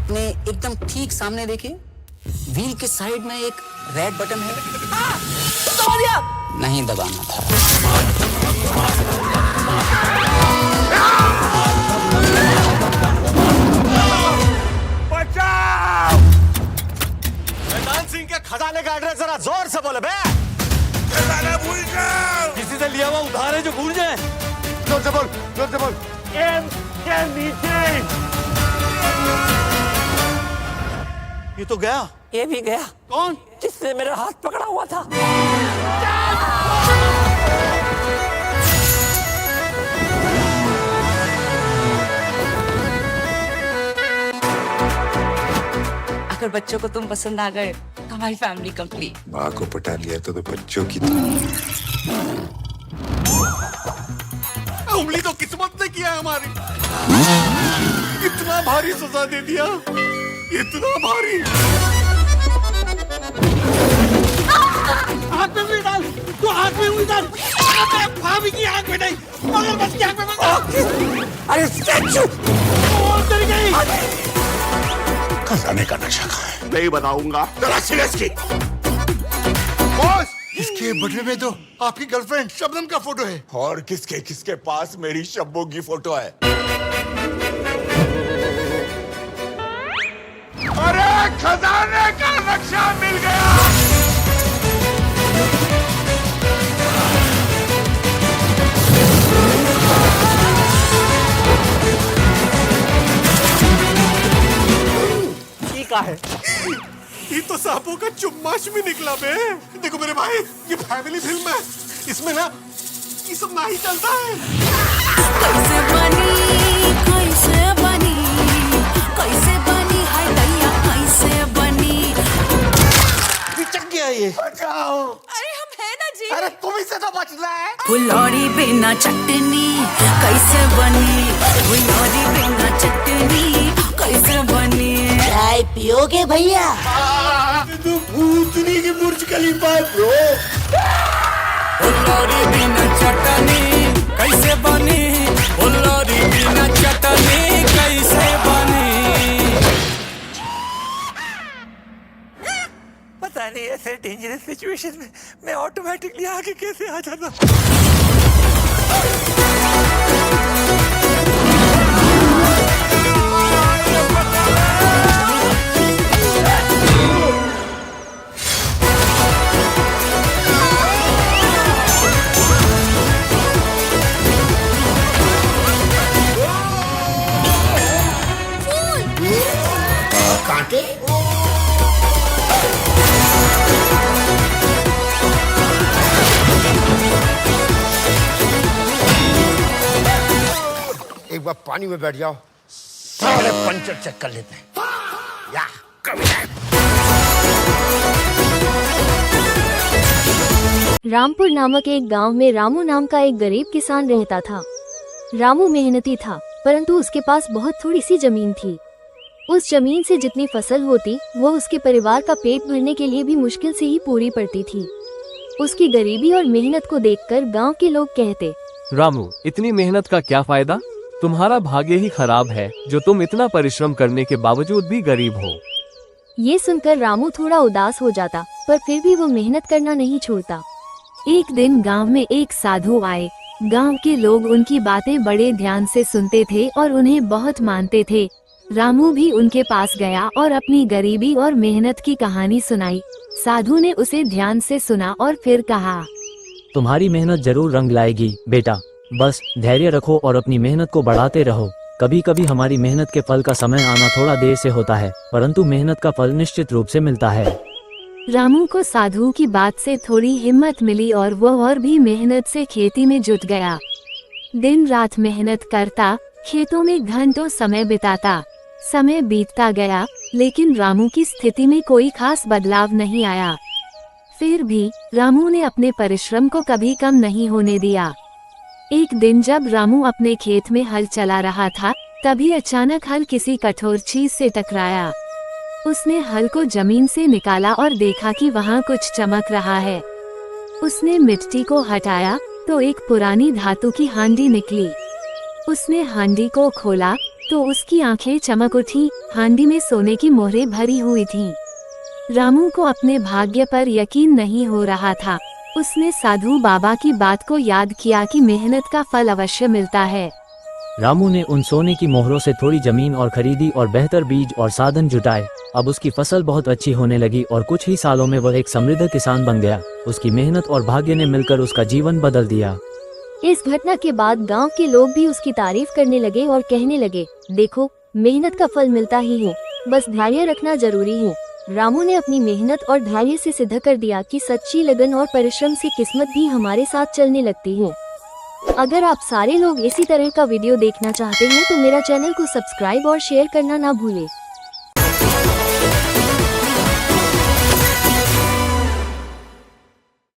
अपने एकदम ठीक सामने देखिए, व्हील के साइड में एक रेड बटन है। दबा दिया। नहीं दबाना था। बचाओ! मैदान सिंह के खजाने का एड्रेस जरा जोर से बोले बे। खजाना भूल जाओ। किसी से लिया हुआ उधार है जो भूल जाए। जोर से बोल, जोर से बोल। एम के नीचे। ये तो गया। ये भी गया। कौन? जिसने मेरा हाथ पकड़ा हुआ था। अगर बच्चों को तुम पसंद आ गए तो हमारी फैमिली कंप्लीट। माँ को पटा लिया तो बच्चों की उंगली तो किस्मत ने किया हमारी। इतना भारी सजा दे दिया, इतना भारी। आँख में उंगली डाल, तू आँख में उंगली डाल। भाभी की आँख में नहीं, मगरमच्छ की आँख में। अरे स्टैचू उतर गई। खजाने का नशा खाए। नहीं बताऊंगा। तलाशी इसकी। बॉस, इसके बर्थडे में तो आपकी गर्लफ्रेंड शबनम का फोटो है। और किसके किसके पास मेरी शब्बों की फोटो है? अरे खजाने का नक्शा मिल गया। का है। ये तो सांपों का चुम्माश भी निकला बे। देखो मेरे भाई, ये फैमिली फिल्म है, इसमें ना ये सब ना ही चलता है। कैसे बनी हाय दैया, कैसे बनी। पिचक गया ये। बचाओ। अरे हम है ना जी। अरे तुम ही से तो बचना है। फुलौरी बिना चटनी कैसे बनी, फुलौरी बिना चटनी कैसे बनी। चाय पियोगे भैया? तू भूतनी की बुर्ज खलीफा है ब्रो। फुलौरी बिना चटनी कैसे बनी, फुलौरी बिना चटनी कैसे बनी। पता नहीं ऐसे डेंजरस सिचुएशन में मैं ऑटोमेटिकली आगे कैसे आ जाता। कांटे? एक बार पानी में बैठ जाओ, सारे पंचर चेक कर लेते हैं। या रामपुर नामक एक गांव में रामू नाम का एक गरीब किसान रहता था। रामू मेहनती था, परंतु उसके पास बहुत थोड़ी सी जमीन थी। उस जमीन से जितनी फसल होती वो उसके परिवार का पेट भरने के लिए भी मुश्किल से ही पूरी पड़ती थी। उसकी गरीबी और मेहनत को देखकर गांव के लोग कहते, रामू, इतनी मेहनत का क्या फायदा? तुम्हारा भाग्य ही खराब है जो तुम इतना परिश्रम करने के बावजूद भी गरीब हो। ये सुनकर रामू थोड़ा उदास हो जाता, पर फिर भी वो मेहनत करना नहीं छोड़ता। एक दिन गांव में एक साधु आए। गांव के लोग उनकी बातें बड़े ध्यान से सुनते थे और उन्हें बहुत मानते थे। रामू भी उनके पास गया और अपनी गरीबी और मेहनत की कहानी सुनाई। साधु ने उसे ध्यान से सुना और फिर कहा, तुम्हारी मेहनत जरूर रंग लाएगी बेटा, बस धैर्य रखो और अपनी मेहनत को बढ़ाते रहो। कभी कभी हमारी मेहनत के फल का समय आना थोड़ा देर से होता है, परंतु मेहनत का फल निश्चित रूप से मिलता है। रामू को साधु की बात से थोड़ी हिम्मत मिली और वह और भी मेहनत से खेती में जुट गया। दिन रात मेहनत करता, खेतों में घंटों समय बिताता। समय बीतता गया, लेकिन रामू की स्थिति में कोई खास बदलाव नहीं आया। फिर भी रामू ने अपने परिश्रम को कभी कम नहीं होने दिया। एक दिन जब रामू अपने खेत में हल चला रहा था, तभी अचानक हल किसी कठोर चीज से टकराया। उसने हल को जमीन से निकाला और देखा कि वहाँ कुछ चमक रहा है। उसने मिट्टी को हटाया तो एक पुरानी धातु की हांडी निकली। उसने हांडी को खोला तो उसकी आंखें चमक उठी। हांडी में सोने की मोहरें भरी हुई थीं। रामू को अपने भाग्य पर यकीन नहीं हो रहा था। उसने साधु बाबा की बात को याद किया कि मेहनत का फल अवश्य मिलता है। रामू ने उन सोने की मोहरों से थोड़ी जमीन और खरीदी और बेहतर बीज और साधन जुटाए। अब उसकी फसल बहुत अच्छी होने लगी और कुछ ही सालों में वह एक समृद्ध किसान बन गया। उसकी मेहनत और भाग्य ने मिलकर उसका जीवन बदल दिया। इस घटना के बाद गांव के लोग भी उसकी तारीफ करने लगे और कहने लगे, देखो मेहनत का फल मिलता ही है, बस धैर्य रखना जरूरी है। रामू ने अपनी मेहनत और धैर्य से सिद्ध कर दिया कि सच्ची लगन और परिश्रम से किस्मत भी हमारे साथ चलने लगती है। अगर आप सारे लोग इसी तरह का वीडियो देखना चाहते हैं तो मेरा चैनल को सब्सक्राइब और शेयर करना ना भूलें।